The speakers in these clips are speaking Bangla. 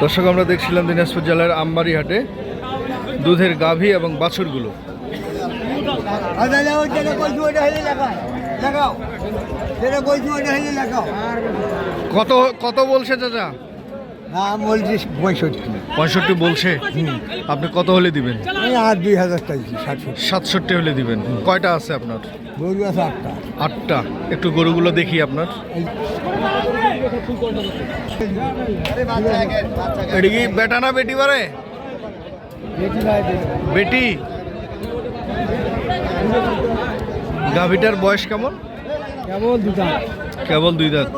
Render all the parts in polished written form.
দর্শক, আমরা দেখছিলাম দিনাজপুর জেলার আমবাড়ি হাটে দুধের গাভী এবং বাছুরগুলো। কত কত বলছে চাচা? বলছি 65 বলছে। আপনি কত হলে দিবেন? আর 2000 টাকা 67 হলে দিবেন। কয়টা আছে আপনার? গরু আছে 8টা। 8টা। একটু গরুগুলো দেখি আপনার। এটা কি বেটা না বেটি বারে? বেটি। গাভীটার বয়স কেমন? কেবল 2 দাঁত।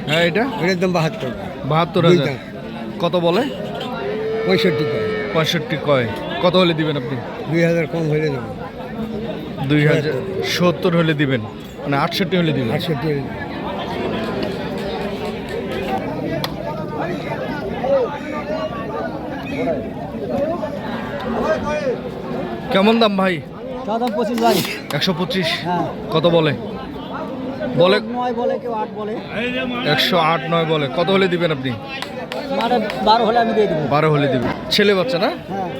হ্যাঁ, এটা এটার দাম 72,000। কত বলে? 65 কয়। কত হলে দিবেন আপনি? 2000 কম হলে দেবো। 2070 হলে দিবেন, মানে 68 হলে দিবেন। 68 কেমন দাম ভাই? 25 ভাই। 125। হ্যাঁ। কত বলে? বলে 9 বলে, কেউ 8 বলে। 108, 9 বলে। কত হলে দিবেন আপনি? মানে 12 হলে আমি দিয়ে দেবো। 12 হলে দিবেন। ছেলে বাচ্চা না? হ্যাঁ।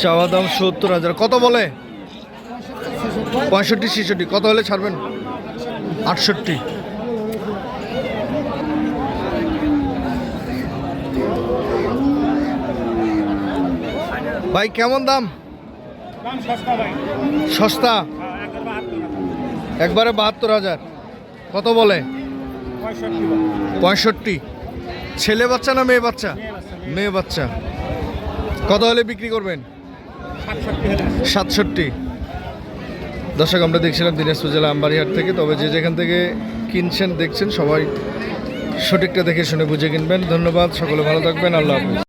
চাওয়া দাম 70,000। কত বলে? 65, 66। কত হলে ছাড়বেন? 68। ভাই কেমন দাম? সস্তা। একবারে 72,000। কত বলে? 65। ছেলে বাচ্চা না মেয়ে বাচ্চা? মেয়ে বাচ্চা। কত হলে বিক্রি করবেন? 67। দর্শক, আমরা দেখছিলাম দিনাজপুর জেলা আমবাড়িহাট থেকে। তবে যে যেখান থেকে কিনছেন দেখছেন, সবাই সঠিকটা দেখে শুনে বুঝে কিনবেন। ধন্যবাদ, সকলে ভালো থাকবেন। আল্লাহ হাফেজ।